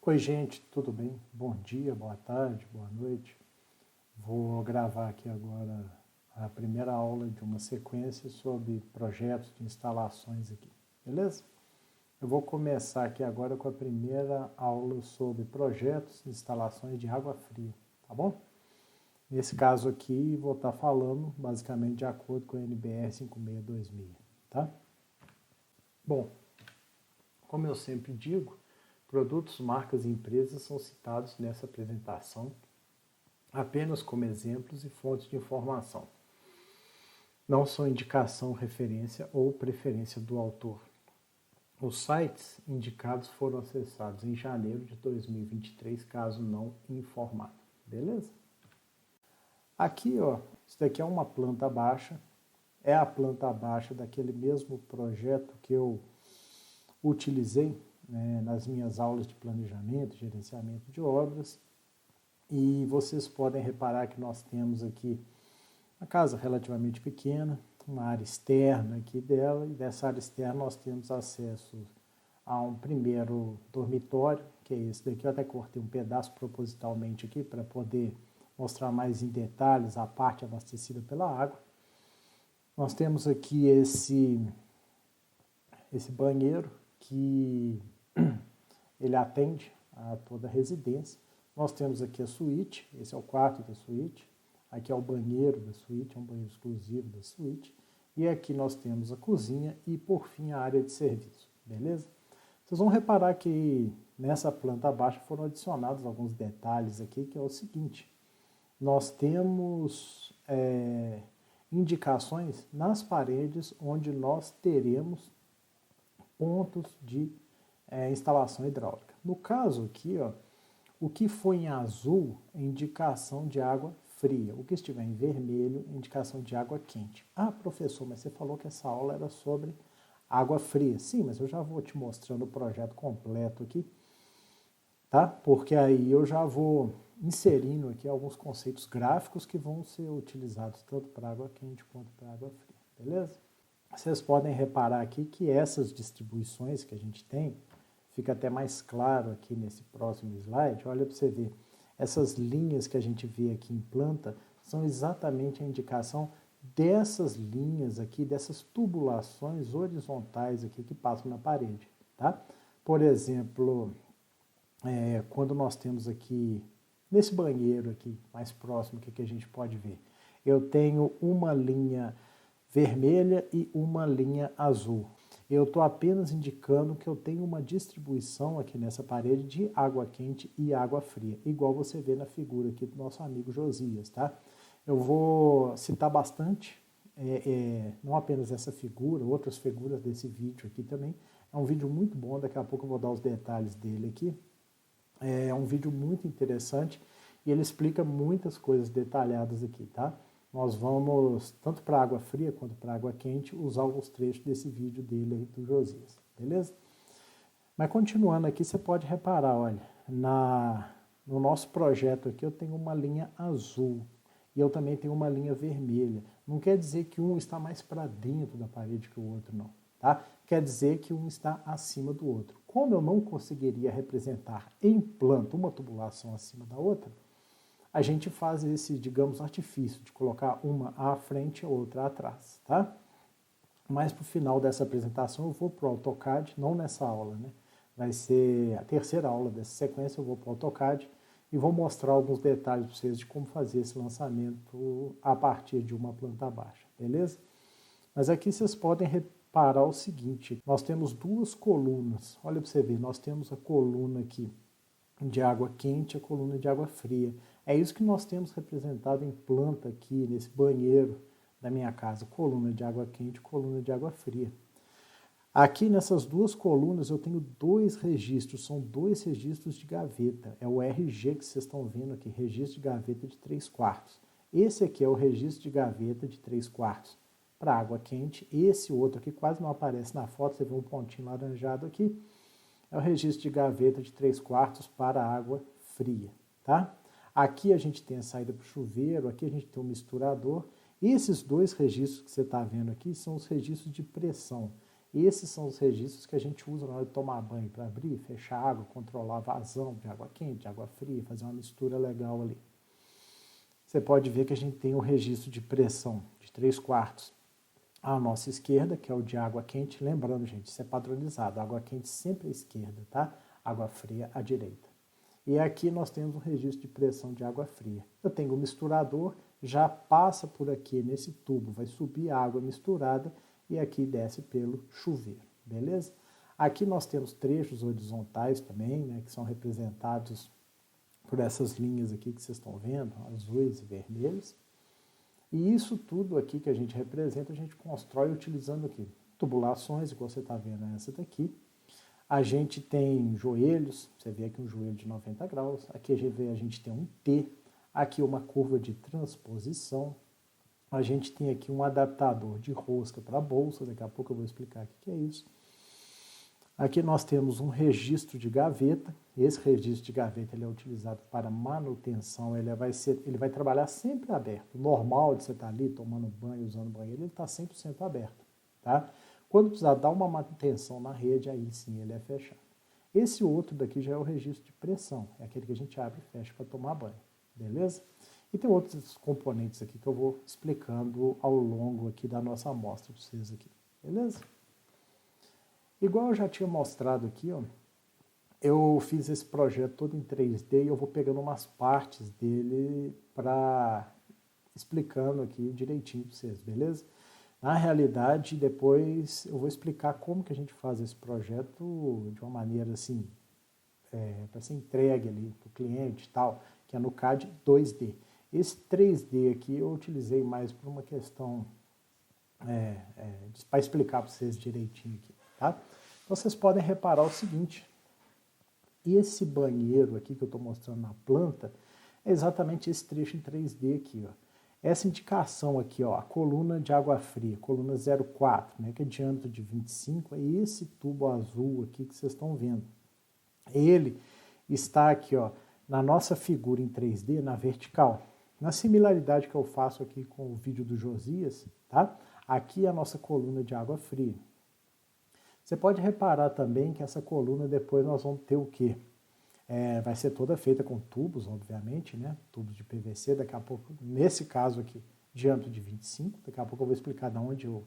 Oi, gente, tudo bem? Bom dia, boa tarde, boa noite. Vou gravar aqui agora a primeira aula de uma sequência sobre projetos de instalações aqui, beleza? Eu vou começar aqui agora com a primeira aula sobre projetos de instalações de água fria, tá bom? Nesse caso aqui, vou estar falando basicamente de acordo com a NBR 5626, tá? Bom, como eu sempre digo, produtos, marcas e empresas são citados nessa apresentação apenas como exemplos e fontes de informação. Não são indicação, referência ou preferência do autor. Os sites indicados foram acessados em janeiro de 2023, caso não informado. Beleza? Aqui, ó, isso daqui é uma planta baixa. É a planta baixa daquele mesmo projeto que eu utilizei, né, nas minhas aulas de planejamento, gerenciamento de obras. E vocês podem reparar que nós temos aqui uma casa relativamente pequena, uma área externa aqui dela, e dessa área externa nós temos acesso a um primeiro dormitório, que é esse daqui. Eu até cortei um pedaço propositalmente aqui para poder mostrar mais em detalhes a parte abastecida pela água. Nós temos aqui esse banheiro que ele atende a toda a residência. Nós temos aqui a suíte, esse é o quarto da suíte, aqui é o banheiro da suíte, é um banheiro exclusivo da suíte, e aqui nós temos a cozinha e, por fim, a área de serviço, beleza? Vocês vão reparar que nessa planta baixa foram adicionados alguns detalhes aqui, que é o seguinte: nós temos indicações nas paredes onde nós teremos pontos de instalação hidráulica. No caso aqui, ó, o que foi em azul é indicação de água fria. O que estiver em vermelho é indicação de água quente. Ah, professor, mas você falou que essa aula era sobre água fria. Sim, mas eu já vou te mostrando o projeto completo aqui, tá? Porque aí eu já vou inserindo aqui alguns conceitos gráficos que vão ser utilizados tanto para água quente quanto para água fria, beleza? Vocês podem reparar aqui que essas distribuições que a gente tem, fica até mais claro aqui nesse próximo slide. Olha para você ver, essas linhas que a gente vê aqui em planta são exatamente a indicação dessas linhas aqui, dessas tubulações horizontais aqui que passam na parede, tá? Por exemplo, quando nós temos aqui, nesse banheiro aqui, mais próximo, o que a gente pode ver? Eu tenho uma linha vermelha e uma linha azul. Eu estou apenas indicando que eu tenho uma distribuição aqui nessa parede de água quente e água fria, igual você vê na figura aqui do nosso amigo Josias, tá? Eu vou citar bastante, não apenas essa figura, outras figuras desse vídeo aqui também. É um vídeo muito bom, daqui a pouco eu vou dar os detalhes dele aqui. É um vídeo muito interessante e ele explica muitas coisas detalhadas aqui, tá? Nós vamos, tanto para água fria quanto para água quente, usar alguns trechos desse vídeo dele aí, do Josias, beleza? Mas continuando aqui, você pode reparar, olha, no nosso projeto aqui eu tenho uma linha azul e eu também tenho uma linha vermelha. Não quer dizer que um está mais para dentro da parede que o outro, não, tá? Quer dizer que um está acima do outro. Como eu não conseguiria representar em planta uma tubulação acima da outra, a gente faz esse, digamos, artifício de colocar uma à frente e outra atrás, tá? Mas para o final dessa apresentação eu vou para o AutoCAD, não nessa aula, né? Vai ser a terceira aula dessa sequência, eu vou para o AutoCAD e vou mostrar alguns detalhes para vocês de como fazer esse lançamento a partir de uma planta baixa, beleza? Mas aqui vocês podem reparar o seguinte: nós temos duas colunas, olha para você ver, nós temos a coluna aqui de água quente e a coluna de água fria. É isso que nós temos representado em planta aqui nesse banheiro da minha casa, coluna de água quente e coluna de água fria. Aqui nessas duas colunas eu tenho dois registros, são dois registros de gaveta. É o RG que vocês estão vendo aqui, registro de gaveta de 3/4. Esse aqui é o registro de gaveta de 3/4 para água quente. Esse outro aqui quase não aparece na foto, você vê um pontinho laranjado aqui. É o registro de gaveta de 3/4 para água fria, tá? Aqui a gente tem a saída para o chuveiro, aqui a gente tem o misturador. E esses dois registros que você está vendo aqui são os registros de pressão. Esses são os registros que a gente usa na hora de tomar banho, para abrir, fechar a água, controlar a vazão de água quente, de água fria, fazer uma mistura legal ali. Você pode ver que a gente tem um registro de pressão de 3/4 à nossa esquerda, que é o de água quente. Lembrando, gente, isso é padronizado. Água quente sempre à esquerda, tá? Água fria à direita. E aqui nós temos um registro de pressão de água fria. Eu tenho um misturador, já passa por aqui nesse tubo, vai subir a água misturada e aqui desce pelo chuveiro, beleza? Aqui nós temos trechos horizontais também, né, que são representados por essas linhas aqui que vocês estão vendo, azuis e vermelhos. E isso tudo aqui que a gente representa, a gente constrói utilizando aqui tubulações, igual você está vendo essa daqui. A gente tem joelhos, você vê aqui um joelho de 90 graus, aqui a gente tem um T, aqui uma curva de transposição, a gente tem aqui um adaptador de rosca para bolsa, daqui a pouco eu vou explicar o que é isso. Aqui nós temos um registro de gaveta, esse registro de gaveta ele é utilizado para manutenção, ele vai trabalhar sempre aberto. O normal de você estar ali tomando banho, usando banheiro, ele está 100% aberto. Tá? Quando precisar dar uma manutenção na rede, aí sim ele é fechado. Esse outro daqui já é o registro de pressão, é aquele que a gente abre e fecha para tomar banho, beleza? E tem outros componentes aqui que eu vou explicando ao longo aqui da nossa amostra para vocês aqui, beleza? Igual eu já tinha mostrado aqui, ó, eu fiz esse projeto todo em 3D e eu vou pegando umas partes dele para explicando aqui direitinho para vocês, beleza? Na realidade, depois eu vou explicar como que a gente faz esse projeto de uma maneira assim, para ser entregue ali para o cliente e tal, que é no CAD 2D. Esse 3D aqui eu utilizei mais por uma questão para explicar para vocês direitinho aqui, tá? Então vocês podem reparar o seguinte, esse banheiro aqui que eu estou mostrando na planta é exatamente esse trecho em 3D aqui, ó. Essa indicação aqui, ó, a coluna de água fria, coluna 04, né, que é diâmetro de 25, é esse tubo azul aqui que vocês estão vendo. Ele está aqui, ó, na nossa figura em 3D, na vertical. Na similaridade que eu faço aqui com o vídeo do Josias, tá? Aqui é a nossa coluna de água fria. Você pode reparar também que essa coluna depois nós vamos ter o quê? Vai ser toda feita com tubos, obviamente, né? Tubos de PVC, daqui a pouco, nesse caso aqui, diâmetro de 25, daqui a pouco eu vou explicar de onde eu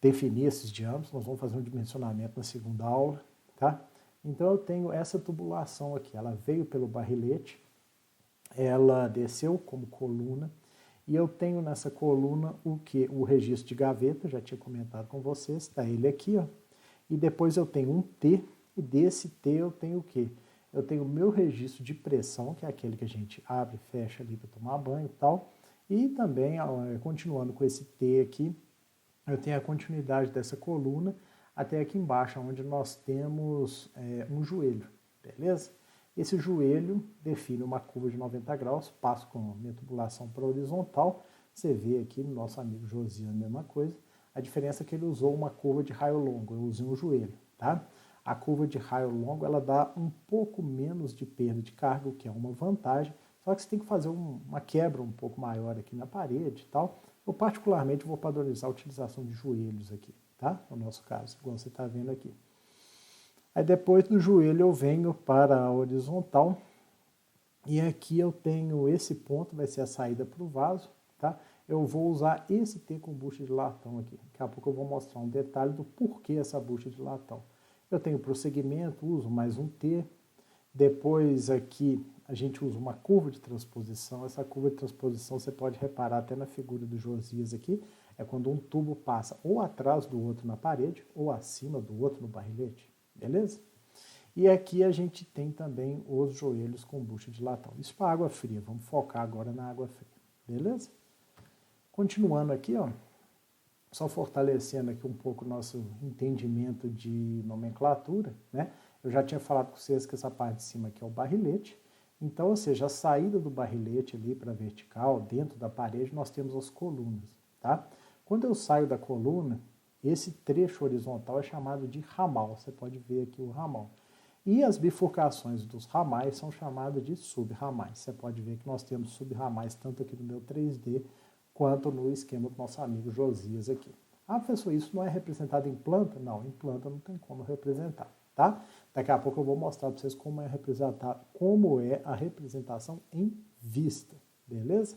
defini esses diâmetros, nós vamos fazer um dimensionamento na segunda aula, tá? Então eu tenho essa tubulação aqui, ela veio pelo barrilete, ela desceu como coluna, e eu tenho nessa coluna o que? O registro de gaveta, já tinha comentado com vocês, está ele aqui, ó. E depois eu tenho um T, e desse T eu tenho o quê? Eu tenho o meu registro de pressão, que é aquele que a gente abre e fecha ali para tomar banho e tal. E também, continuando com esse T aqui, eu tenho a continuidade dessa coluna até aqui embaixo, onde nós temos um joelho, beleza? Esse joelho define uma curva de 90 graus, passo com minha tubulação para horizontal. Você vê aqui no nosso amigo Josias a mesma coisa. A diferença é que ele usou uma curva de raio longo, eu usei um joelho, tá? A curva de raio longo, ela dá um pouco menos de perda de carga, o que é uma vantagem, só que você tem que fazer uma quebra um pouco maior aqui na parede e tal. Eu particularmente vou padronizar a utilização de joelhos aqui, tá? No nosso caso, igual você está vendo aqui. Aí depois do joelho eu venho para a horizontal e aqui eu tenho esse ponto, vai ser a saída para o vaso, tá? Eu vou usar esse T com bucha de latão aqui. Daqui a pouco eu vou mostrar um detalhe do porquê essa bucha de latão. Eu tenho prosseguimento, uso mais um T. Depois aqui a gente usa uma curva de transposição. Essa curva de transposição você pode reparar até na figura do Josias aqui. É quando um tubo passa ou atrás do outro na parede ou acima do outro no barrilete. Beleza? E aqui a gente tem também os joelhos com bucha de latão. Isso para água fria. Vamos focar agora na água fria. Beleza? Continuando aqui, ó, só fortalecendo aqui um pouco o nosso entendimento de nomenclatura, né? Eu já tinha falado com vocês que essa parte de cima aqui é o barrilete. Então, ou seja, a saída do barrilete ali para a vertical, dentro da parede, nós temos as colunas, tá? Quando eu saio da coluna, esse trecho horizontal é chamado de ramal. Você pode ver aqui o ramal. E as bifurcações dos ramais são chamadas de sub-ramais. Você pode ver que nós temos sub-ramais tanto aqui no meu 3D quanto no esquema do nosso amigo Josias aqui. Ah, professor, isso não é representado em planta? Não, em planta não tem como representar, tá? Daqui a pouco eu vou mostrar para vocês como é a representação em vista, beleza?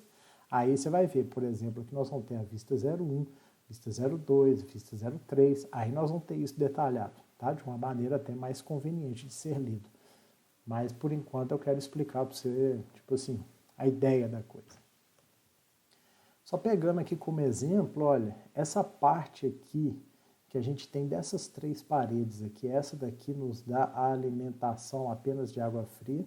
Aí você vai ver, por exemplo, que nós vamos ter a vista 01, vista 02, vista 03, aí nós vamos ter isso detalhado, tá? De uma maneira até mais conveniente de ser lido. Mas, por enquanto, eu quero explicar para você, tipo assim, a ideia da coisa. Só pegando aqui como exemplo, olha, essa parte aqui que a gente tem dessas três paredes aqui, essa daqui nos dá a alimentação apenas de água fria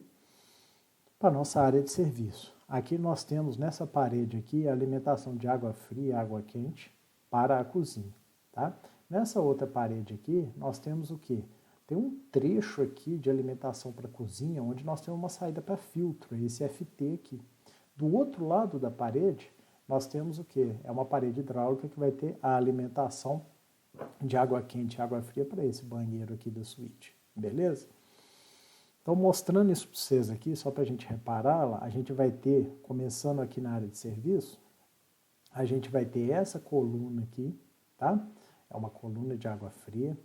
para a nossa área de serviço. Aqui nós temos nessa parede aqui a alimentação de água fria e água quente para a cozinha, tá? Nessa outra parede aqui, nós temos o quê? Tem um trecho aqui de alimentação para a cozinha, onde nós temos uma saída para filtro, esse FT aqui. Do outro lado da parede, nós temos o quê? É uma parede hidráulica que vai ter a alimentação de água quente e água fria para esse banheiro aqui da suíte, beleza? Então, mostrando isso para vocês aqui, só para a gente reparar, a gente vai ter, começando aqui na área de serviço, a gente vai ter essa coluna aqui, tá? É uma coluna de água fria.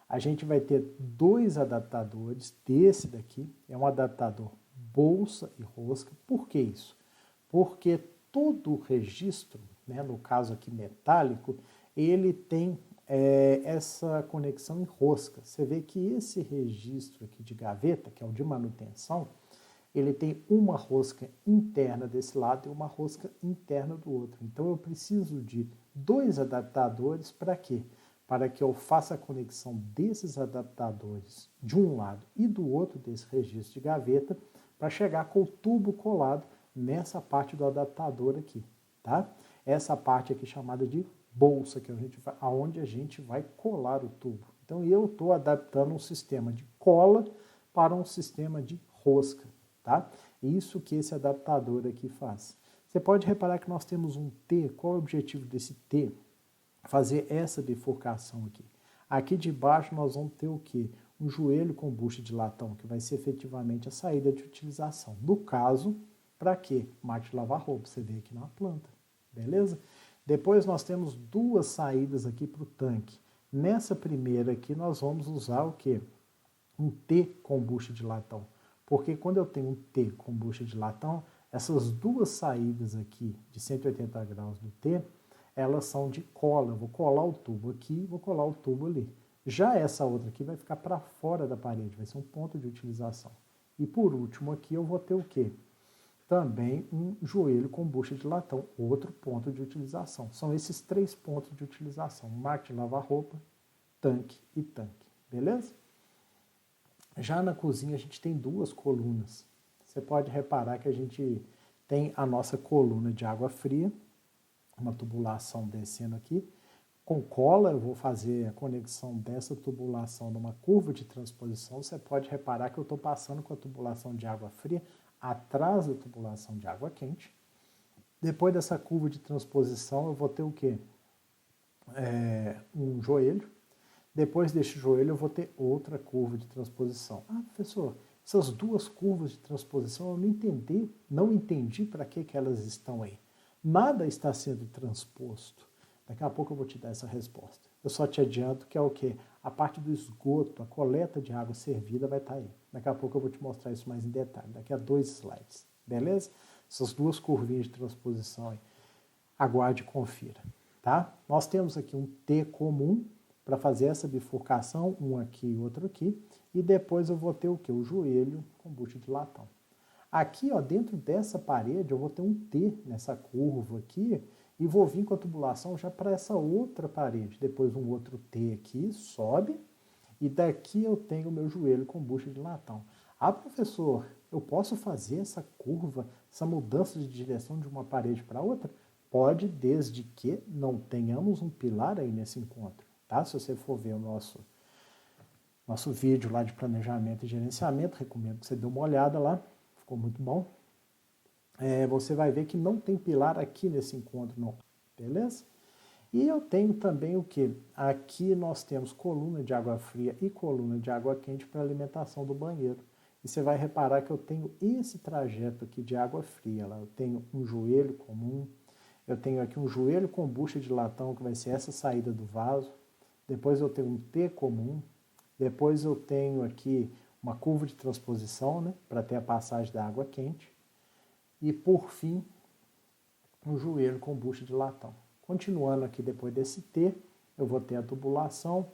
A gente vai ter dois adaptadores desse daqui, é um adaptador bolsa e rosca. Por que isso? Porque todo o registro, né, no caso aqui metálico, ele tem essa conexão em rosca. Você vê que esse registro aqui de gaveta, que é o de manutenção, ele tem uma rosca interna desse lado e uma rosca interna do outro. Então eu preciso de dois adaptadores para quê? Para que eu faça a conexão desses adaptadores de um lado e do outro desse registro de gaveta para chegar com o tubo colado nessa parte do adaptador aqui, tá? Essa parte aqui chamada de bolsa, que aonde a gente vai colar o tubo. Então eu estou adaptando um sistema de cola para um sistema de rosca, tá? Isso que esse adaptador aqui faz. Você pode reparar que nós temos um T. Qual é o objetivo desse T? Fazer essa bifurcação aqui. Aqui de baixo nós vamos ter o quê? Um joelho com bucha de latão, que vai ser efetivamente a saída de utilização. No caso, para quê? Máquina de lavar roupa, você vê aqui na planta, beleza? Depois nós temos duas saídas aqui para o tanque. Nessa primeira aqui nós vamos usar o quê? Um T com bucha de latão. Porque quando eu tenho um T com bucha de latão, essas duas saídas aqui de 180 graus do T, elas são de cola. Eu vou colar o tubo aqui, vou colar o tubo ali. Já essa outra aqui vai ficar para fora da parede, vai ser um ponto de utilização. E por último aqui eu vou ter o quê? Também um joelho com bucha de latão, outro ponto de utilização. São esses três pontos de utilização: máquina de lavar roupa, tanque e tanque, beleza? Já na cozinha a gente tem duas colunas. Você pode reparar que a gente tem a nossa coluna de água fria, uma tubulação descendo aqui. Com cola eu vou fazer a conexão dessa tubulação numa curva de transposição. Você pode reparar que eu estou passando com a tubulação de água fria atrás da tubulação de água quente. Depois dessa curva de transposição eu vou ter o quê? Um joelho. Depois deste joelho eu vou ter outra curva de transposição. Ah, professor, essas duas curvas de transposição eu não entendi para que elas estão aí. Nada está sendo transposto. Daqui a pouco eu vou te dar essa resposta. Eu só te adianto que é o quê? A parte do esgoto, a coleta de água servida vai estar aí. Daqui a pouco eu vou te mostrar isso mais em detalhe, daqui a 2 slides, beleza? Essas duas curvinhas de transposição aí. Aguarde e confira, tá? Nós temos aqui um T comum para fazer essa bifurcação, um aqui e outro aqui, e depois eu vou ter o quê? O joelho com bucha de latão. Aqui, ó, dentro dessa parede, eu vou ter um T nessa curva aqui e vou vir com a tubulação já para essa outra parede. Depois um outro T aqui, sobe, e daqui eu tenho o meu joelho com bucha de latão. Ah, professor, eu posso fazer essa curva, essa mudança de direção de uma parede para outra? Pode, desde que não tenhamos um pilar aí nesse encontro, tá? Se você for ver o nosso vídeo lá de planejamento e gerenciamento, recomendo que você dê uma olhada lá. Ficou muito bom. Você vai ver que não tem pilar aqui nesse encontro, não. Beleza? E eu tenho também o que? Aqui nós temos coluna de água fria e coluna de água quente para alimentação do banheiro. E você vai reparar que eu tenho esse trajeto aqui de água fria. Lá. Eu tenho um joelho comum, eu tenho aqui um joelho com bucha de latão, que vai ser essa saída do vaso. Depois eu tenho um T comum. Depois eu tenho aqui uma curva de transposição, né, para ter a passagem da água quente. E, por fim, um joelho com bucha de latão. Continuando aqui depois desse T, eu vou ter a tubulação,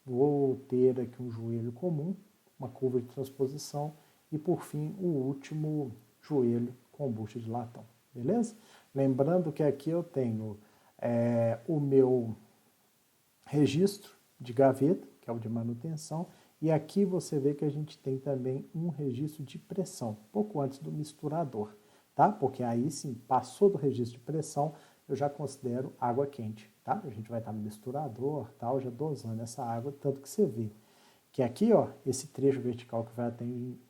vou ter aqui um joelho comum, uma curva de transposição e, por fim, o último joelho com bucha de latão. Beleza? Lembrando que aqui eu tenho o meu registro de gaveta, que é o de manutenção, e aqui você vê que a gente tem também um registro de pressão, pouco antes do misturador, tá? Porque aí sim, passou do registro de pressão, eu já considero água quente, tá? A gente vai estar no misturador, tal, já dosando essa água, tanto que você vê que aqui, ó, esse trecho vertical que vai até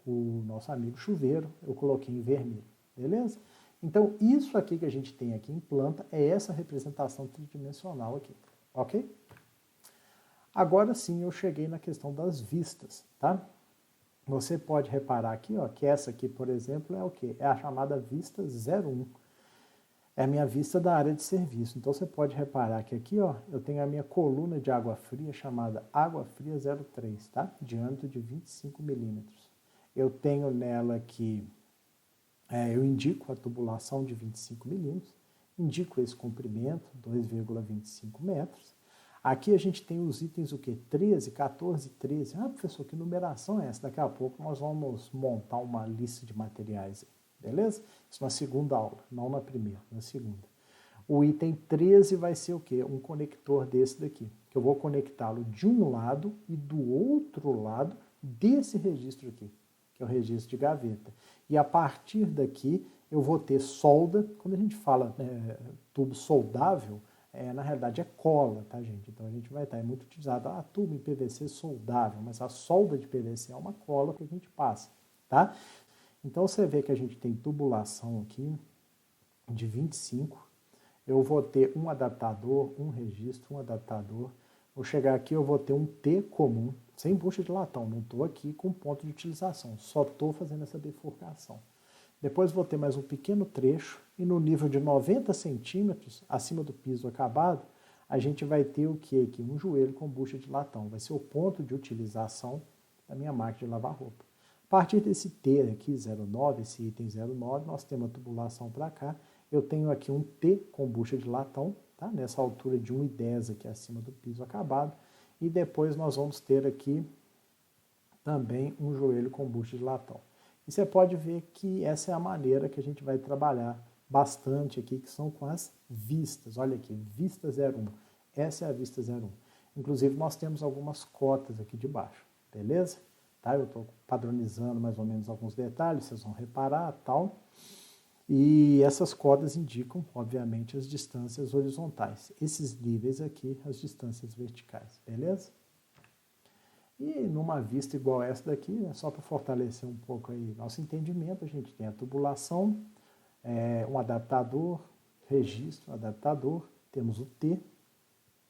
o nosso amigo chuveiro, eu coloquei em vermelho, beleza? Então, isso aqui que a gente tem aqui em planta é essa representação tridimensional aqui, ok? Agora sim eu cheguei na questão das vistas, tá? Você pode reparar aqui, ó, que essa aqui, por exemplo, é o quê? É a chamada vista 01. É a minha vista da área de serviço. Então você pode reparar que aqui, ó, eu tenho a minha coluna de água fria chamada água fria 03, tá? Diâmetro de 25 milímetros. Eu tenho nela aqui, eu indico a tubulação de 25 milímetros, indico esse comprimento, 2,25 metros. Aqui a gente tem os itens o quê? 13, 14, 13. Ah, professor, que numeração é essa? Daqui a pouco nós vamos montar uma lista de materiais, beleza? Isso na segunda aula, não na primeira, na segunda. O item 13 vai ser o quê? Um conector desse daqui, que eu vou conectá-lo de um lado e do outro lado desse registro aqui, que é o registro de gaveta. E a partir daqui eu vou ter solda. Quando a gente fala tubo soldável, na realidade é cola, tá, gente? Então a gente vai estar, é muito utilizado a tubo em PVC soldável, mas a solda de PVC é uma cola que a gente passa, tá? Então você vê que a gente tem tubulação aqui de 25, eu vou ter um adaptador, um registro, um adaptador, vou chegar aqui, eu vou ter um T comum, sem bucha de latão, não estou aqui com ponto de utilização, só estou fazendo essa bifurcação. Depois vou ter mais um pequeno trecho e no nível de 90 centímetros, acima do piso acabado, a gente vai ter o que aqui? Um joelho com bucha de latão. Vai ser o ponto de utilização da minha máquina de lavar roupa. A partir desse T aqui, 09, esse item 09, nós temos a tubulação para cá. Eu tenho aqui um T com bucha de latão, tá? Nessa altura de 1,10 aqui acima do piso acabado. E depois nós vamos ter aqui também um joelho com bucha de latão. E você pode ver que essa é a maneira que a gente vai trabalhar bastante aqui, que são com as vistas. Olha aqui, vista 01. Essa é a vista 01. Inclusive, nós temos algumas cotas aqui de baixo, beleza? Tá? Eu estou padronizando mais ou menos alguns detalhes, vocês vão reparar, tal. E essas cotas indicam, obviamente, as distâncias horizontais. Esses níveis aqui, as distâncias verticais, beleza? E numa vista igual essa daqui, né, só para fortalecer um pouco aí nosso entendimento, a gente tem a tubulação, um adaptador, registro, adaptador, temos o T,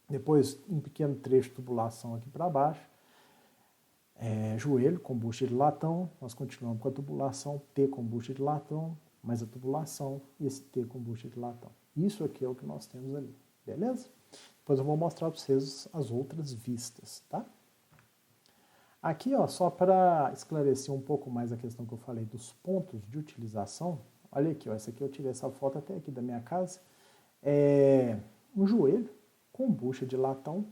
depois um pequeno trecho de tubulação aqui para baixo, joelho com bucha de latão, nós continuamos com a tubulação, T com bucha de latão, mais a tubulação e esse T com bucha de latão. Isso aqui é o que nós temos ali, beleza? Depois eu vou mostrar para vocês as outras vistas, tá? Aqui, ó, só para esclarecer um pouco mais a questão que eu falei dos pontos de utilização, olha aqui, ó, essa aqui eu tirei essa foto até aqui da minha casa, um joelho com bucha de latão,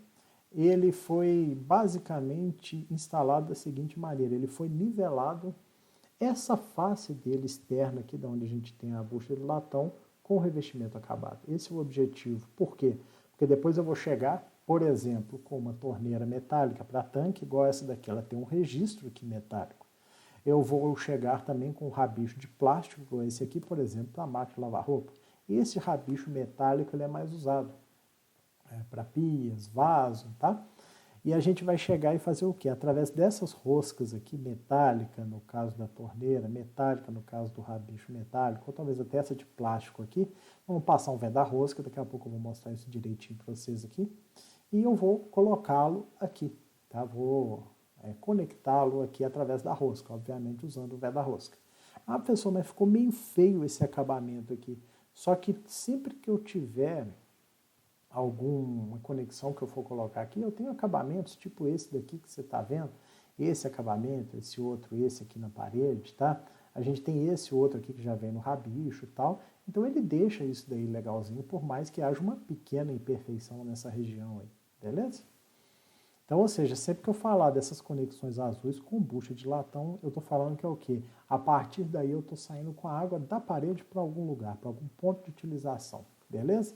ele foi basicamente instalado da seguinte maneira, ele foi nivelado, essa face dele externa aqui, da onde a gente tem a bucha de latão, com o revestimento acabado. Esse é o objetivo. Por quê? Porque depois eu vou chegar, por exemplo, com uma torneira metálica para tanque, igual essa daqui, ela tem um registro aqui metálico. Eu vou chegar também com um rabicho de plástico, igual esse aqui, por exemplo, para a máquina de lavar roupa. Esse rabicho metálico ele é mais usado para pias, vaso, tá? E a gente vai chegar e fazer o quê? Através dessas roscas aqui, metálica, no caso da torneira, metálica, no caso do rabicho metálico, ou talvez até essa de plástico aqui, vamos passar um veda-rosca, daqui a pouco eu vou mostrar isso direitinho para vocês aqui, e eu vou colocá-lo aqui, tá? Vou conectá-lo aqui através da rosca, obviamente usando o veda-rosca. Ah, professor, mas ficou meio feio esse acabamento aqui. Só que sempre que eu tiver alguma conexão que eu for colocar aqui, eu tenho acabamentos tipo esse daqui que você está vendo, esse acabamento, esse outro, esse aqui na parede, tá? A gente tem esse outro aqui que já vem no rabicho e tal, então ele deixa isso daí legalzinho, por mais que haja uma pequena imperfeição nessa região aí, beleza? Então, ou seja, sempre que eu falar dessas conexões azuis com bucha de latão, eu estou falando que é o quê? A partir daí eu estou saindo com a água da parede para algum lugar, para algum ponto de utilização, beleza?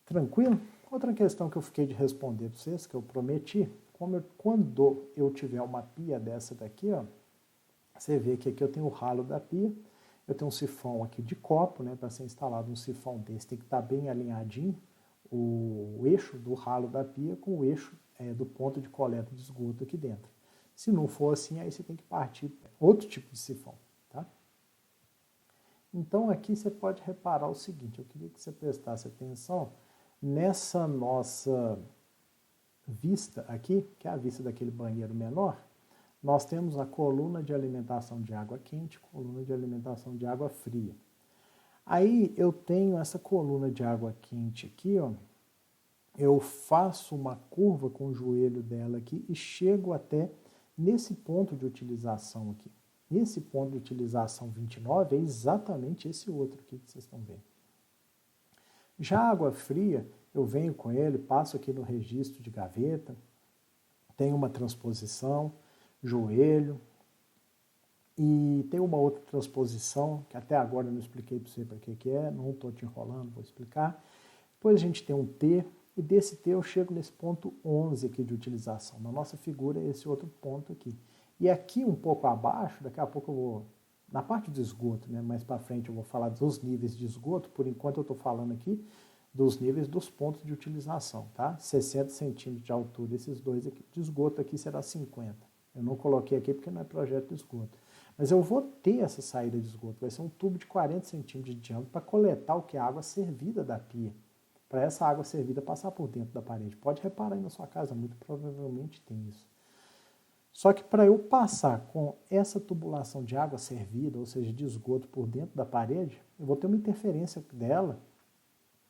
Tranquilo? Outra questão que eu fiquei de responder para vocês, que eu prometi, quando eu tiver uma pia dessa daqui, ó, você vê que aqui eu tenho o ralo da pia, eu tenho um sifão aqui de copo, né, para ser instalado um sifão desse, tem que estar bem alinhadinho o eixo do ralo da pia com o eixo do ponto de coleta de esgoto aqui dentro. Se não for assim, aí você tem que partir outro tipo de sifão, tá? Então aqui você pode reparar o seguinte, eu queria que você prestasse atenção nessa nossa vista aqui, que é a vista daquele banheiro menor, nós temos a coluna de alimentação de água quente, coluna de alimentação de água fria. Aí eu tenho essa coluna de água quente aqui, ó, eu faço uma curva com o joelho dela aqui e chego até nesse ponto de utilização aqui. Esse ponto de utilização 29 é exatamente esse outro aqui que vocês estão vendo. Já a água fria, eu venho com ele, passo aqui no registro de gaveta, tenho uma transposição, joelho, e tem uma outra transposição, que até agora eu não expliquei para você para que é, não estou te enrolando, vou explicar. Depois a gente tem um T, e desse T eu chego nesse ponto 11 aqui de utilização. Na nossa figura é esse outro ponto aqui. E aqui um pouco abaixo, daqui a pouco eu vou, na parte do esgoto, né, mais para frente eu vou falar dos níveis de esgoto, por enquanto eu estou falando aqui dos níveis dos pontos de utilização, tá? 60 centímetros de altura, esses dois aqui. De esgoto aqui será 50. Eu não coloquei aqui porque não é projeto de esgoto. Mas eu vou ter essa saída de esgoto, vai ser um tubo de 40 centímetros de diâmetro para coletar o que é a água servida da pia. Para essa água servida passar por dentro da parede. Pode reparar aí na sua casa, muito provavelmente tem isso. Só que para eu passar com essa tubulação de água servida, ou seja, de esgoto por dentro da parede, eu vou ter uma interferência dela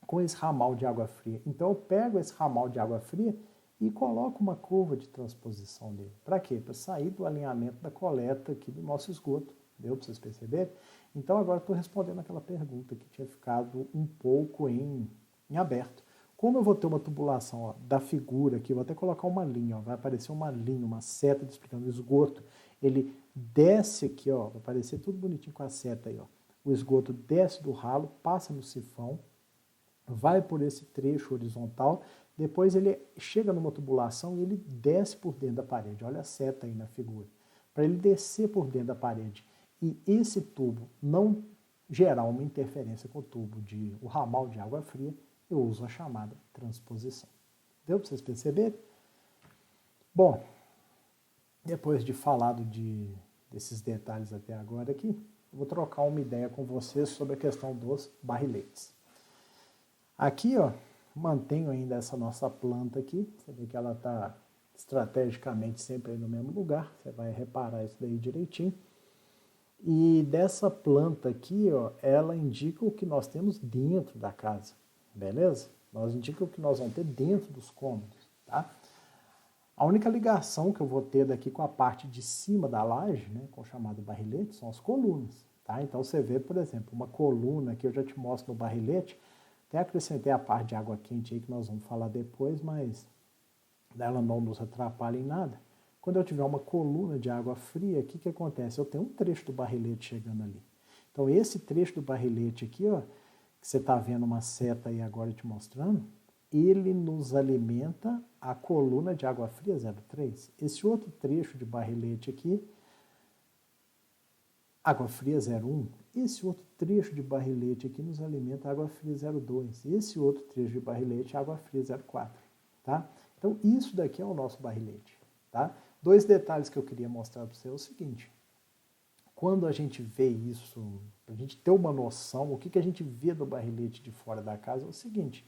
com esse ramal de água fria. Então eu pego esse ramal de água fria e coloco uma curva de transposição dele. Para quê? Para sair do alinhamento da coleta aqui do nosso esgoto. Deu para vocês perceberem? Então agora estou respondendo aquela pergunta que tinha ficado um pouco em aberto. Como eu vou ter uma tubulação ó, da figura aqui, vou até colocar uma linha, ó, vai aparecer uma linha, uma seta explicando o esgoto. Ele desce aqui, ó, vai aparecer tudo bonitinho com a seta aí. Ó. O esgoto desce do ralo, passa no sifão, vai por esse trecho horizontal, depois ele chega numa tubulação e ele desce por dentro da parede. Olha a seta aí na figura. Para ele descer por dentro da parede e esse tubo não gerar uma interferência com o tubo o ramal de água fria, eu uso a chamada transposição. Deu para vocês perceberem? Bom, depois de falado desses detalhes até agora aqui, eu vou trocar uma ideia com vocês sobre a questão dos barriletes. Aqui, ó, mantenho ainda essa nossa planta aqui, você vê que ela está estrategicamente sempre aí no mesmo lugar, você vai reparar isso daí direitinho. E dessa planta aqui, ó, ela indica o que nós temos dentro da casa, beleza? Nós indica o que nós vamos ter dentro dos cômodos, tá? A única ligação que eu vou ter daqui com a parte de cima da laje, né, com o chamado barrilete, são as colunas, tá? Então você vê, por exemplo, uma coluna que eu já te mostro no barrilete, até acrescentei a parte de água quente aí que nós vamos falar depois, mas ela não nos atrapalha em nada. Quando eu tiver uma coluna de água fria, o que acontece? Eu tenho um trecho do barrilete chegando ali. Então esse trecho do barrilete aqui, ó, que você está vendo uma seta aí agora te mostrando, ele nos alimenta a coluna de água fria 03. Esse outro trecho de barrilete aqui, água fria 01. Esse outro trecho de barrilete aqui nos alimenta água fria 02. Esse outro trecho de barrilete, água fria 04. Tá? Então isso daqui é o nosso barrilete. Tá? Dois detalhes que eu queria mostrar para você é o seguinte. Quando a gente vê isso, para a gente ter uma noção, o que a gente vê do barrilete de fora da casa é o seguinte.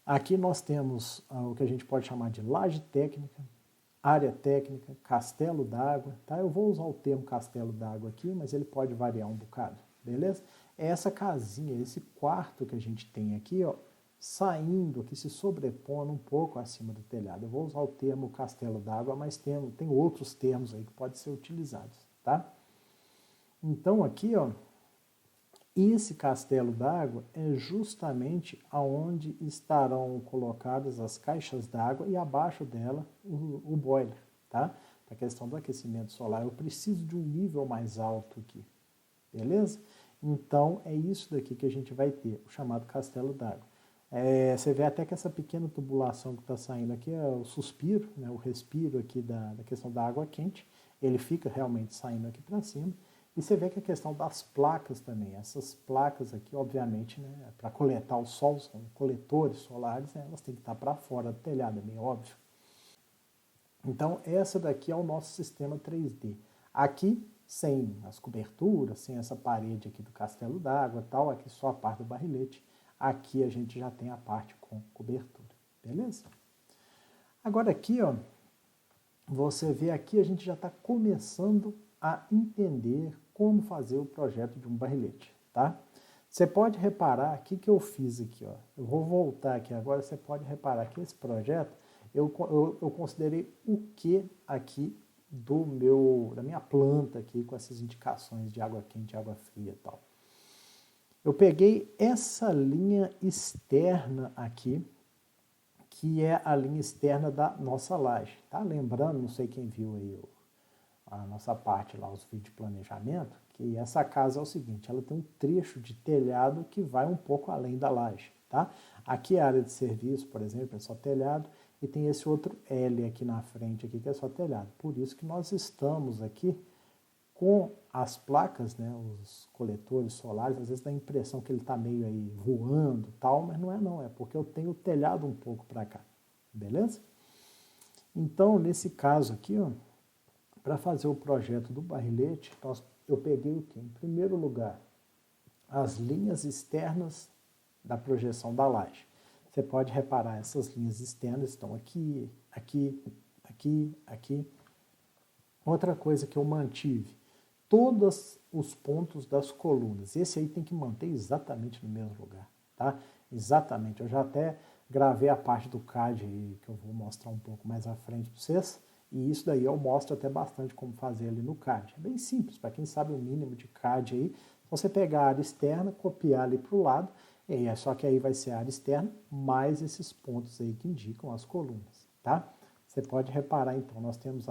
Aqui nós temos o que a gente pode chamar de laje técnica, área técnica, castelo d'água. Tá? Eu vou usar o termo castelo d'água aqui, mas ele pode variar um bocado. beleza? É essa casinha, esse quarto que a gente tem aqui, ó, saindo aqui, se sobrepondo um pouco acima do telhado. Eu vou usar o termo castelo d'água, mas tem outros termos aí que podem ser utilizados, tá? Então aqui, ó, esse castelo d'água é justamente aonde estarão colocadas as caixas d'água e abaixo dela o boiler, tá? Para a questão do aquecimento solar, eu preciso de um nível mais alto aqui, beleza? Então é isso daqui que a gente vai ter, o chamado castelo d'água. Você vê até que essa pequena tubulação que está saindo aqui é o suspiro, né, o respiro aqui da questão da água quente, ele fica realmente saindo aqui para cima. E você vê que a questão das placas também, essas placas aqui, obviamente, né, para coletar o sol, são coletores solares, né, elas têm que estar para fora do telhado, é meio óbvio. Então, essa daqui é o nosso sistema 3D. Aqui, sem as coberturas, sem essa parede aqui do castelo d'água tal, aqui só a parte do barrilete. Aqui a gente já tem a parte com cobertura, beleza? Agora aqui, ó, você vê aqui, a gente já está começando a entender como fazer o projeto de um barrilete, tá? Você pode reparar, o que eu fiz aqui, ó. Eu vou voltar aqui agora, você pode reparar que esse projeto, eu considerei o que aqui da minha planta aqui, com essas indicações de água quente, água fria e tal. Eu peguei essa linha externa aqui, que é a linha externa da nossa laje, tá? Lembrando, não sei quem viu aí a nossa parte lá, os vídeos de planejamento, que essa casa é o seguinte, ela tem um trecho de telhado que vai um pouco além da laje, tá? Aqui é a área de serviço, por exemplo, é só telhado, e tem esse outro L aqui na frente, aqui, que é só telhado. Por isso que nós estamos aqui com as placas, né, os coletores solares, às vezes dá a impressão que ele está meio aí voando tal, mas não é não, é porque eu tenho o telhado um pouco para cá, beleza? Então, nesse caso aqui, ó, para fazer o projeto do barrilete, eu peguei o quê? Em primeiro lugar, as linhas externas da projeção da laje. Você pode reparar, essas linhas externas estão aqui, aqui, aqui, aqui. Outra coisa que eu mantive, todos os pontos das colunas. Esse aí tem que manter exatamente no mesmo lugar, tá? Exatamente. Eu já até gravei a parte do CAD aí, que eu vou mostrar um pouco mais à frente para vocês. E isso daí eu mostro até bastante como fazer ali no CAD. É bem simples, para quem sabe o mínimo de CAD aí, você pegar a área externa, copiar ali para o lado, e aí, só que aí vai ser a área externa mais esses pontos aí que indicam as colunas, tá? Você pode reparar, então, nós temos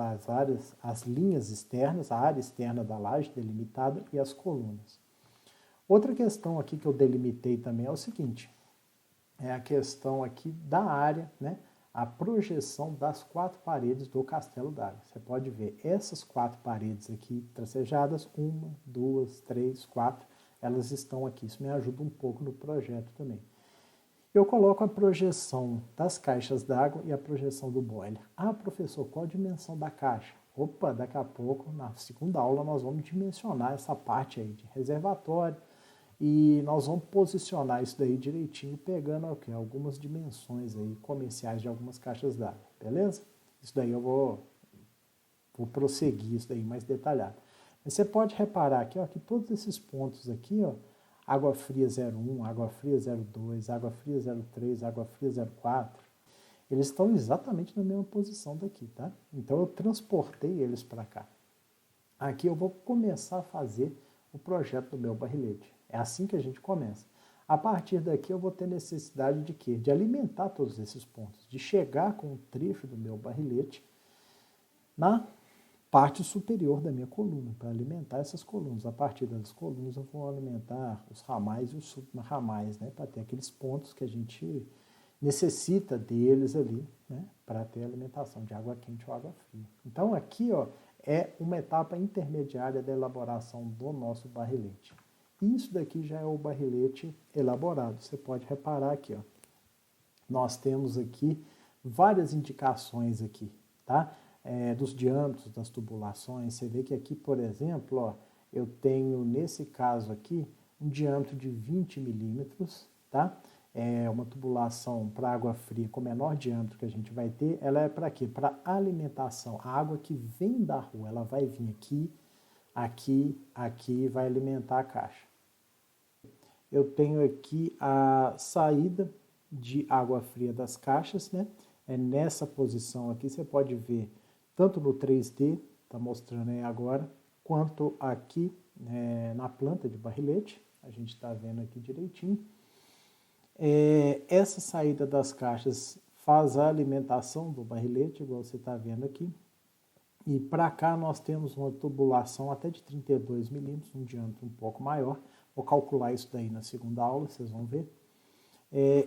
as linhas externas, a área externa da laje delimitada e as colunas. Outra questão aqui que eu delimitei também é o seguinte, é a questão aqui da área, né? A projeção das 4 paredes do castelo d'água. Você pode ver essas 4 paredes aqui tracejadas, 1, 2, 3, 4, elas estão aqui. Isso me ajuda um pouco no projeto também. Eu coloco a projeção das caixas d'água e a projeção do boiler. Ah, professor, qual a dimensão da caixa? Opa, daqui a pouco, na segunda aula, nós vamos dimensionar essa parte aí de reservatório e nós vamos posicionar isso daí direitinho, pegando algumas dimensões aí comerciais de algumas caixas d'água, beleza? Isso daí eu vou prosseguir isso daí mais detalhado. Mas você pode reparar aqui, ó, que todos esses pontos aqui, ó, água fria 01, água fria 02, água fria 03, água fria 04, eles estão exatamente na mesma posição daqui, tá? Então eu transportei eles para cá. Aqui eu vou começar a fazer o projeto do meu barrilete. É assim que a gente começa. A partir daqui eu vou ter necessidade de quê? De alimentar todos esses pontos, de chegar com o trecho do meu barrilete na parte superior da minha coluna, para alimentar essas colunas. A partir das colunas eu vou alimentar os ramais e os subramais, né, para ter aqueles pontos que a gente necessita deles ali, né, para ter alimentação de água quente ou água fria. Então aqui, ó, é uma etapa intermediária da elaboração do nosso barrilete. Isso daqui já é o barrilete elaborado. Você pode reparar aqui, ó, nós temos aqui várias indicações aqui, tá? Dos diâmetros das tubulações. Você vê que aqui, por exemplo, ó, eu tenho, nesse caso aqui, um diâmetro de 20 milímetros, tá? É uma tubulação para água fria com o menor diâmetro que a gente vai ter. Ela é para quê? Para alimentação. A água que vem da rua, ela vai vir aqui, aqui, aqui, vai alimentar a caixa, eu tenho aqui a saída de água fria das caixas, né? É nessa posição aqui, você pode ver, tanto no 3D, está mostrando aí agora, quanto aqui na planta de barrilete, a gente está vendo aqui direitinho. Essa saída das caixas faz a alimentação do barrilete, igual você está vendo aqui. E para cá nós temos uma tubulação até de 32 milímetros, um diâmetro um pouco maior. Vou calcular isso daí na segunda aula, vocês vão ver.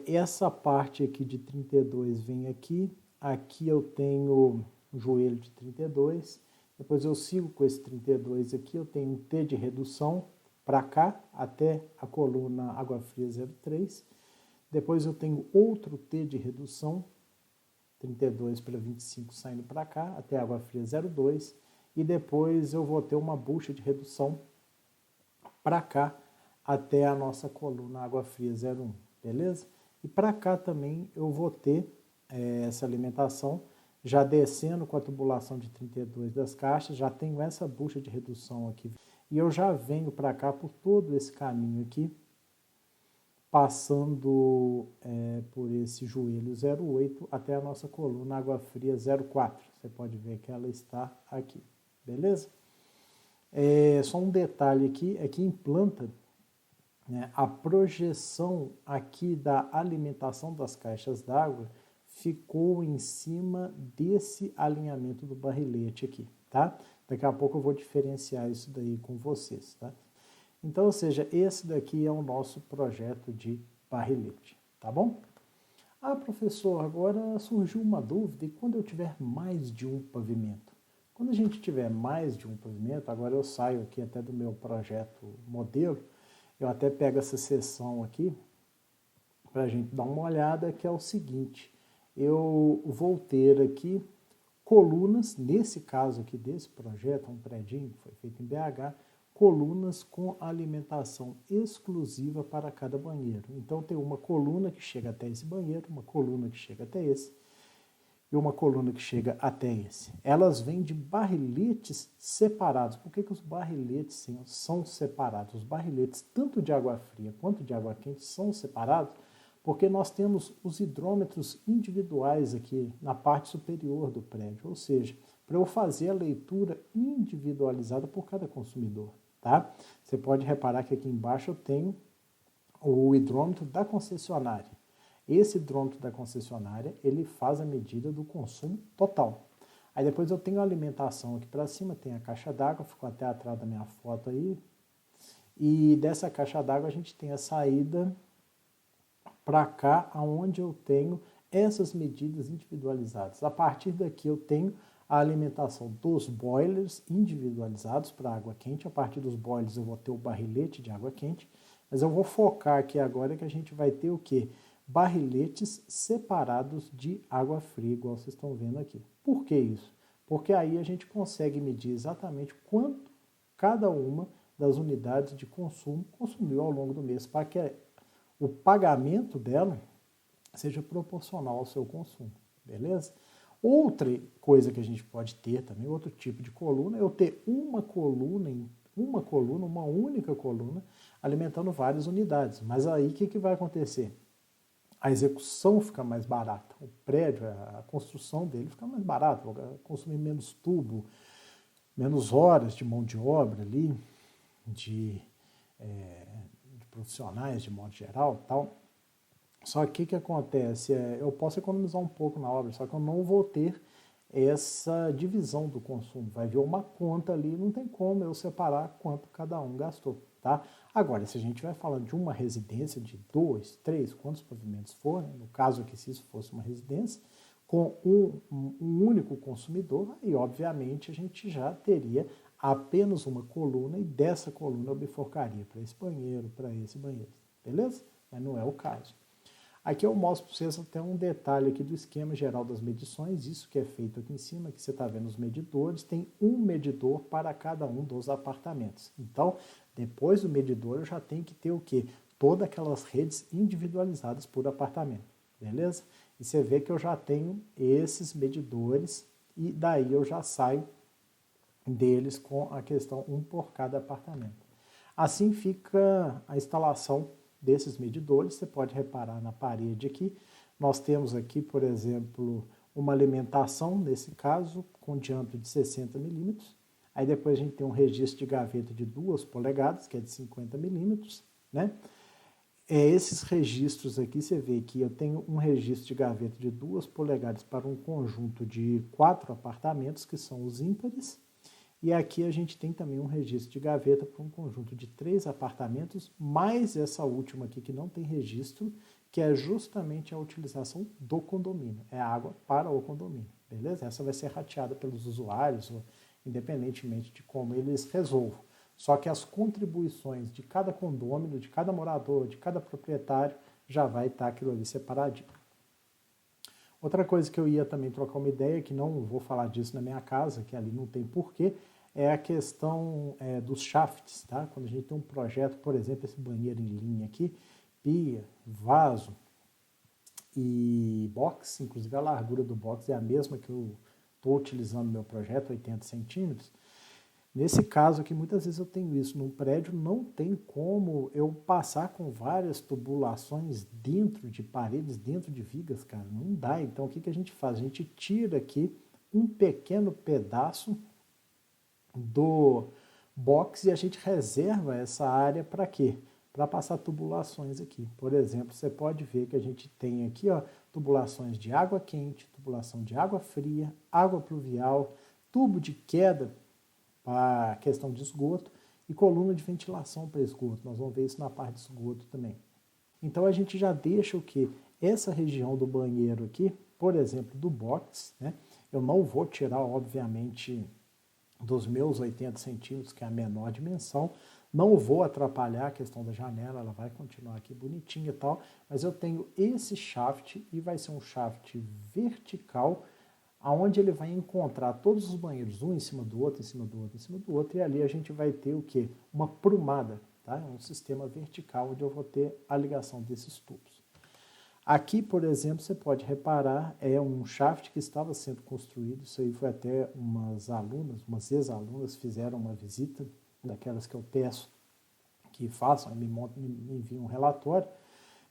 Essa parte aqui de 32 vem aqui. Aqui eu tenho um joelho de 32. Depois eu sigo com esse 32 aqui. Eu tenho um T de redução para cá, até a coluna água fria 03. Depois eu tenho outro T de redução, 32 para 25 saindo para cá, até água fria 02. E depois eu vou ter uma bucha de redução para cá, até a nossa coluna água fria 01, beleza? E para cá também eu vou ter essa alimentação, já descendo com a tubulação de 32 das caixas, já tenho essa bucha de redução aqui. E eu já venho para cá por todo esse caminho aqui, passando por esse joelho 08 até a nossa coluna água fria 04. Você pode ver que ela está aqui, beleza? Só um detalhe aqui, é que em planta, né, a projeção aqui da alimentação das caixas d'água ficou em cima desse alinhamento do barrilete aqui, tá? Daqui a pouco eu vou diferenciar isso daí com vocês, tá? Então, ou seja, esse daqui é o nosso projeto de barrilete, tá bom? Ah, professor, agora surgiu uma dúvida, e quando eu tiver mais de um pavimento? Quando a gente tiver mais de um pavimento, agora eu saio aqui até do meu projeto modelo, eu até pego essa seção aqui, para a gente dar uma olhada, que é o seguinte, eu vou ter aqui colunas, nesse caso aqui desse projeto, um predinho que foi feito em BH, colunas com alimentação exclusiva para cada banheiro. Então tem uma coluna que chega até esse banheiro, uma coluna que chega até esse e uma coluna que chega até esse. Elas vêm de barriletes separados. Por que os barriletes são separados? Os barriletes, tanto de água fria quanto de água quente, são separados porque nós temos os hidrômetros individuais aqui na parte superior do prédio, ou seja, para eu fazer a leitura individualizada por cada consumidor. Tá? Você pode reparar que aqui embaixo eu tenho o hidrômetro da concessionária. Esse hidrômetro da concessionária, ele faz a medida do consumo total. Aí depois eu tenho a alimentação aqui para cima, tem a caixa d'água, ficou até atrás da minha foto aí. E dessa caixa d'água a gente tem a saída para cá, onde eu tenho essas medidas individualizadas. A partir daqui eu tenho a alimentação dos boilers individualizados para água quente. A partir dos boilers eu vou ter o barrilete de água quente, mas eu vou focar aqui agora que a gente vai ter o quê? Barriletes separados de água fria, igual vocês estão vendo aqui. Por que isso? Porque aí a gente consegue medir exatamente quanto cada uma das unidades de consumo consumiu ao longo do mês, para que o pagamento dela seja proporcional ao seu consumo, beleza? Outra coisa que a gente pode ter também, outro tipo de coluna, é eu ter uma única coluna, alimentando várias unidades. Mas aí o que vai acontecer? A execução fica mais barata, o prédio, a construção dele fica mais barata, vai consumir menos tubo, menos horas de mão de obra ali, de profissionais de modo geral, tal. Só que o que acontece? Eu posso economizar um pouco na obra, só que eu não vou ter essa divisão do consumo. Vai vir uma conta ali, não tem como eu separar quanto cada um gastou, tá? Agora, se a gente vai falando de uma residência de 2, 3, quantos pavimentos for, no caso aqui, se isso fosse uma residência, com um único consumidor, aí obviamente a gente já teria apenas uma coluna e dessa coluna eu biforcaria para esse banheiro, para esse banheiro, beleza? Mas não é o caso. Aqui eu mostro para vocês até um detalhe aqui do esquema geral das medições, isso que é feito aqui em cima, que você está vendo os medidores, tem um medidor para cada um dos apartamentos. Então, depois do medidor eu já tenho que ter o quê? Todas aquelas redes individualizadas por apartamento, beleza? E você vê que eu já tenho esses medidores e daí eu já saio deles com a questão um por cada apartamento. Assim fica a instalação desses medidores. Você pode reparar na parede aqui. Nós temos aqui, por exemplo, uma alimentação, nesse caso, com diâmetro de 60 milímetros. Aí depois a gente tem um registro de gaveta de 2 polegadas, que é de 50 milímetros, né? Esses registros aqui, você vê que eu tenho um registro de gaveta de 2 polegadas para um conjunto de 4 apartamentos, que são os ímpares. E aqui a gente tem também um registro de gaveta para um conjunto de 3 apartamentos, mais essa última aqui que não tem registro, que é justamente a utilização do condomínio. É água para o condomínio, beleza? Essa vai ser rateada pelos usuários, independentemente de como eles resolvam. Só que as contribuições de cada condômino, de cada morador, de cada proprietário, já vai estar aquilo ali separadinho. Outra coisa que eu ia também trocar uma ideia, que não vou falar disso na minha casa, que ali não tem porquê, é a questão dos shafts, tá? Quando a gente tem um projeto, por exemplo, esse banheiro em linha aqui, pia, vaso e box, inclusive a largura do box é a mesma que eu estou utilizando no meu projeto, 80 centímetros. Nesse caso aqui, muitas vezes eu tenho isso. No prédio não tem como eu passar com várias tubulações dentro de paredes, dentro de vigas, cara. Não dá. Então, o que a gente faz? A gente tira aqui um pequeno pedaço do box e a gente reserva essa área para quê? Para passar tubulações aqui. Por exemplo, você pode ver que a gente tem aqui ó, tubulações de água quente, tubulação de água fria, água pluvial, tubo de queda para a questão de esgoto e coluna de ventilação para esgoto. Nós vamos ver isso na parte de esgoto também. Então a gente já deixa o que? Essa região do banheiro aqui, por exemplo, do box, né? Eu não vou tirar, obviamente, dos meus 80 centímetros, que é a menor dimensão, não vou atrapalhar a questão da janela, ela vai continuar aqui bonitinha e tal, mas eu tenho esse shaft e vai ser um shaft vertical, aonde ele vai encontrar todos os banheiros, um em cima do outro, em cima do outro, em cima do outro, e ali a gente vai ter o quê? Uma prumada, tá? Um sistema vertical onde eu vou ter a ligação desses tubos. Aqui, por exemplo, você pode reparar, é um shaft que estava sendo construído, isso aí foi até umas alunas, umas ex-alunas fizeram uma visita, daquelas que eu peço que façam, me enviem um relatório,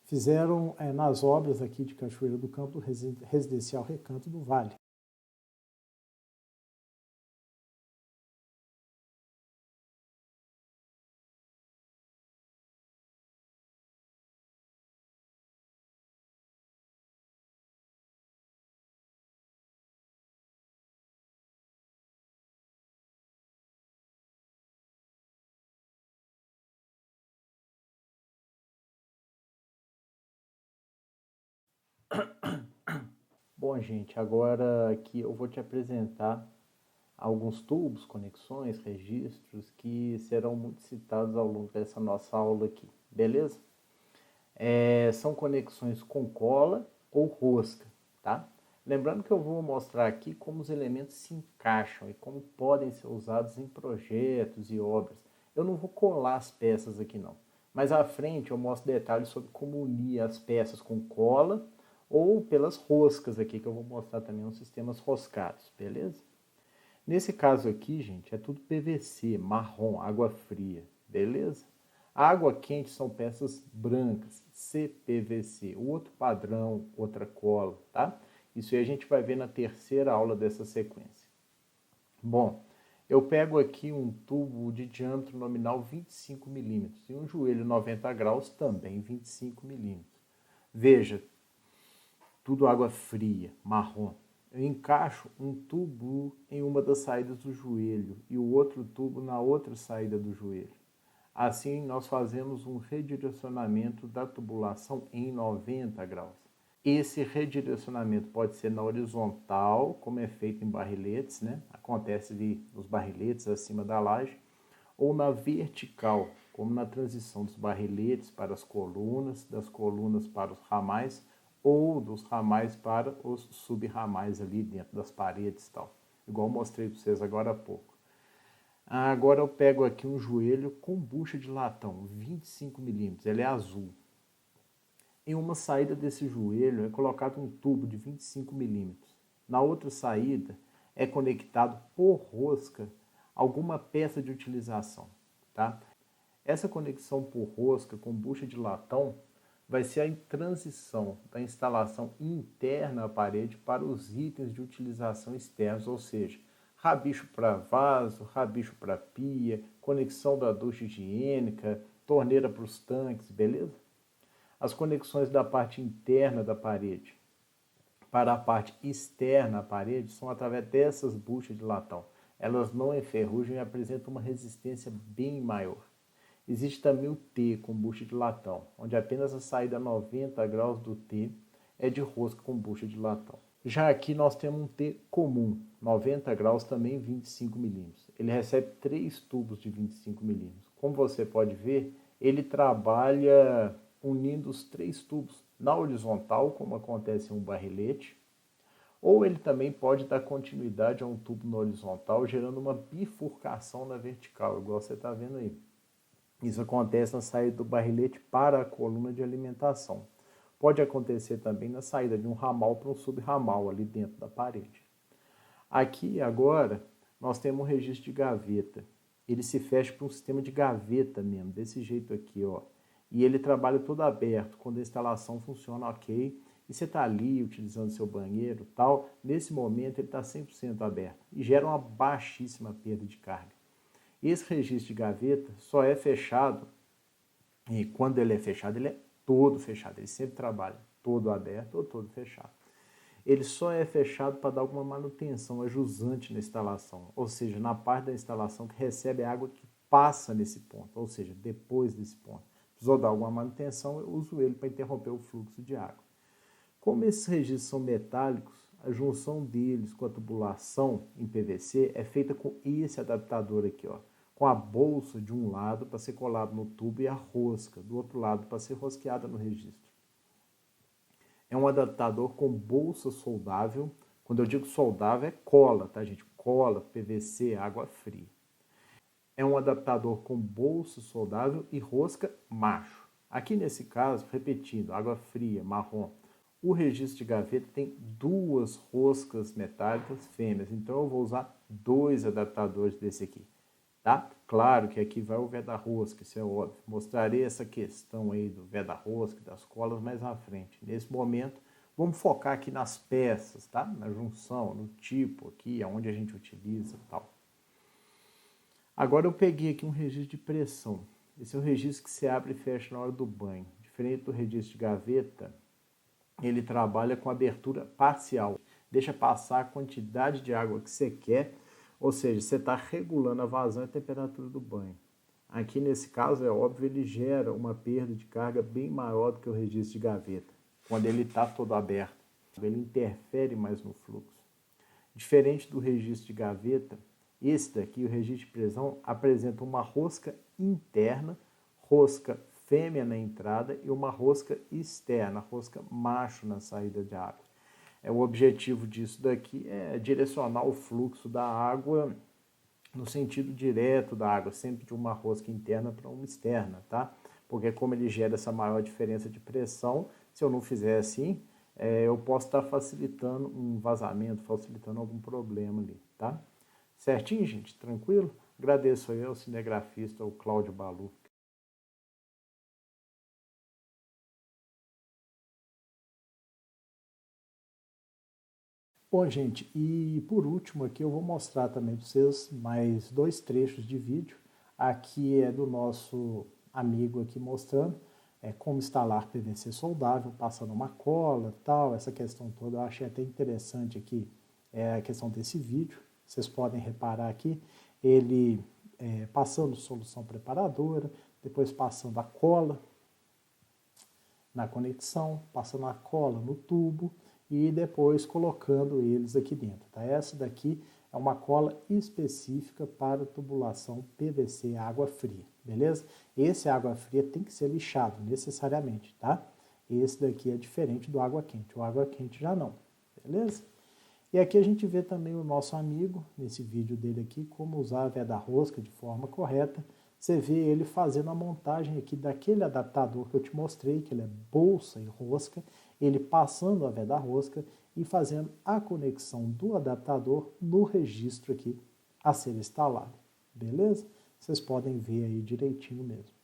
fizeram nas obras aqui de Cachoeira do Campo, do Residencial Recanto do Vale. Bom, gente, agora aqui eu vou te apresentar alguns tubos, conexões, registros que serão muito citados ao longo dessa nossa aula aqui, beleza? São conexões com cola ou rosca, tá? Lembrando que eu vou mostrar aqui como os elementos se encaixam e como podem ser usados em projetos e obras. Eu não vou colar as peças aqui não, mas à frente eu mostro detalhes sobre como unir as peças com cola ou pelas roscas aqui, que eu vou mostrar também uns sistemas roscados, beleza? Nesse caso aqui, gente, é tudo PVC, marrom, água fria, beleza? A água quente são peças brancas, CPVC, o outro padrão, outra cola, tá? Isso aí a gente vai ver na terceira aula dessa sequência. Bom, eu pego aqui um tubo de diâmetro nominal 25 milímetros e um joelho 90 graus também 25 milímetros. Veja, tudo água fria, marrom. Eu encaixo um tubo em uma das saídas do joelho e o outro tubo na outra saída do joelho. Assim, nós fazemos um redirecionamento da tubulação em 90 graus. Esse redirecionamento pode ser na horizontal, como é feito em barriletes, né? Acontece ali nos barriletes acima da laje, ou na vertical, como na transição dos barriletes para as colunas, das colunas para os ramais, ou dos ramais para os sub-ramais ali dentro das paredes e tal. Igual eu mostrei para vocês agora há pouco. Agora eu pego aqui um joelho com bucha de latão, 25 milímetros, ele é azul. Em uma saída desse joelho é colocado um tubo de 25 milímetros. Na outra saída é conectado por rosca alguma peça de utilização, tá? Essa conexão por rosca com bucha de latão vai ser a transição da instalação interna à parede para os itens de utilização externos, ou seja, rabicho para vaso, rabicho para pia, conexão da ducha higiênica, torneira para os tanques, beleza? As conexões da parte interna da parede para a parte externa à parede são através dessas buchas de latão. Elas não enferrujam e apresentam uma resistência bem maior. Existe também o T com bucha de latão, onde apenas a saída a 90 graus do T é de rosca com bucha de latão. Já aqui nós temos um T comum, 90 graus também 25 milímetros. Ele recebe 3 tubos de 25 milímetros. Como você pode ver, ele trabalha unindo os 3 tubos na horizontal, como acontece em um barrilete, ou ele também pode dar continuidade a um tubo na horizontal, gerando uma bifurcação na vertical, igual você está vendo aí. Isso acontece na saída do barrilete para a coluna de alimentação. Pode acontecer também na saída de um ramal para um subramal ali dentro da parede. Aqui agora nós temos um registro de gaveta. Ele se fecha para um sistema de gaveta mesmo, desse jeito aqui, ó. E ele trabalha todo aberto, quando a instalação funciona ok. E você está ali utilizando seu banheiro e tal, nesse momento ele está 100% aberto e gera uma baixíssima perda de carga. Esse registro de gaveta só é fechado, e quando ele é fechado, ele é todo fechado, ele sempre trabalha todo aberto ou todo fechado. Ele só é fechado para dar alguma manutenção, ajusante na instalação, ou seja, na parte da instalação que recebe a água que passa nesse ponto, ou seja, depois desse ponto. Precisou dar alguma manutenção, eu uso ele para interromper o fluxo de água. Como esses registros são metálicos, a junção deles com a tubulação em PVC é feita com esse adaptador aqui, ó, com a bolsa de um lado para ser colado no tubo e a rosca do outro lado para ser rosqueada no registro. É um adaptador com bolsa soldável. Quando eu digo soldável é cola, tá, gente? Cola, PVC, água fria. É um adaptador com bolsa soldável e rosca macho. Aqui nesse caso, repetindo, água fria, marrom. O registro de gaveta tem 2 roscas metálicas fêmeas, então eu vou usar 2 adaptadores desse aqui, tá? Claro que aqui vai o veda-rosca, isso é óbvio. Mostrarei essa questão aí do veda-rosca, das colas mais à frente. Nesse momento, vamos focar aqui nas peças, tá? Na junção, no tipo aqui, aonde a gente utiliza e tal. Agora eu peguei aqui um registro de pressão. Esse é o registro que se abre e fecha na hora do banho. Diferente do registro de gaveta, ele trabalha com abertura parcial. Deixa passar a quantidade de água que você quer, ou seja, você está regulando a vazão e a temperatura do banho. Aqui nesse caso, é óbvio, ele gera uma perda de carga bem maior do que o registro de gaveta, quando ele está todo aberto. Ele interfere mais no fluxo. Diferente do registro de gaveta, esse daqui, o registro de pressão, apresenta uma rosca interna, rosca fêmea na entrada e uma rosca externa, rosca macho na saída de água. O objetivo disso daqui é direcionar o fluxo da água no sentido direto da água, sempre de uma rosca interna para uma externa, tá? Porque como ele gera essa maior diferença de pressão, se eu não fizer assim, eu posso estar facilitando um vazamento, facilitando algum problema ali, tá? Certinho, gente? Tranquilo? Agradeço aí ao cinegrafista, o Cláudio Balu. Bom, gente, e por último aqui eu vou mostrar também para vocês mais 2 trechos de vídeo. Aqui é do nosso amigo aqui mostrando como instalar PVC soldável, passando uma cola e tal, essa questão toda. Eu achei até interessante aqui a questão desse vídeo. Vocês podem reparar aqui, ele passando solução preparadora, depois passando a cola na conexão, passando a cola no tubo e depois colocando eles aqui dentro. Tá? Essa daqui é uma cola específica para tubulação PVC água fria, beleza? Esse água fria tem que ser lixado necessariamente, tá? Esse daqui é diferente do água quente, o água quente já não, beleza? E aqui a gente vê também o nosso amigo, nesse vídeo dele aqui, como usar a veda-rosca de forma correta. Você vê ele fazendo a montagem aqui daquele adaptador que eu te mostrei, que ele é bolsa e rosca, ele passando a veda-rosca e fazendo a conexão do adaptador no registro aqui a ser instalado. Beleza? vocês podem ver aí direitinho mesmo.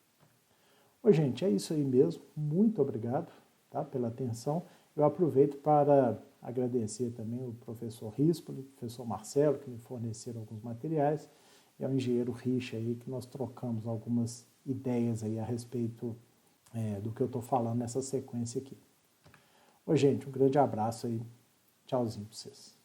Ô, gente, é isso aí mesmo. Muito obrigado, tá, pela atenção. Eu aproveito para agradecer também o professor Rispoli, o professor Marcelo, que me forneceram alguns materiais, e ao engenheiro Richa aí, que nós trocamos algumas ideias aí a respeito do que eu estou falando nessa sequência aqui. Ô, gente, um grande abraço aí. Tchauzinho para vocês.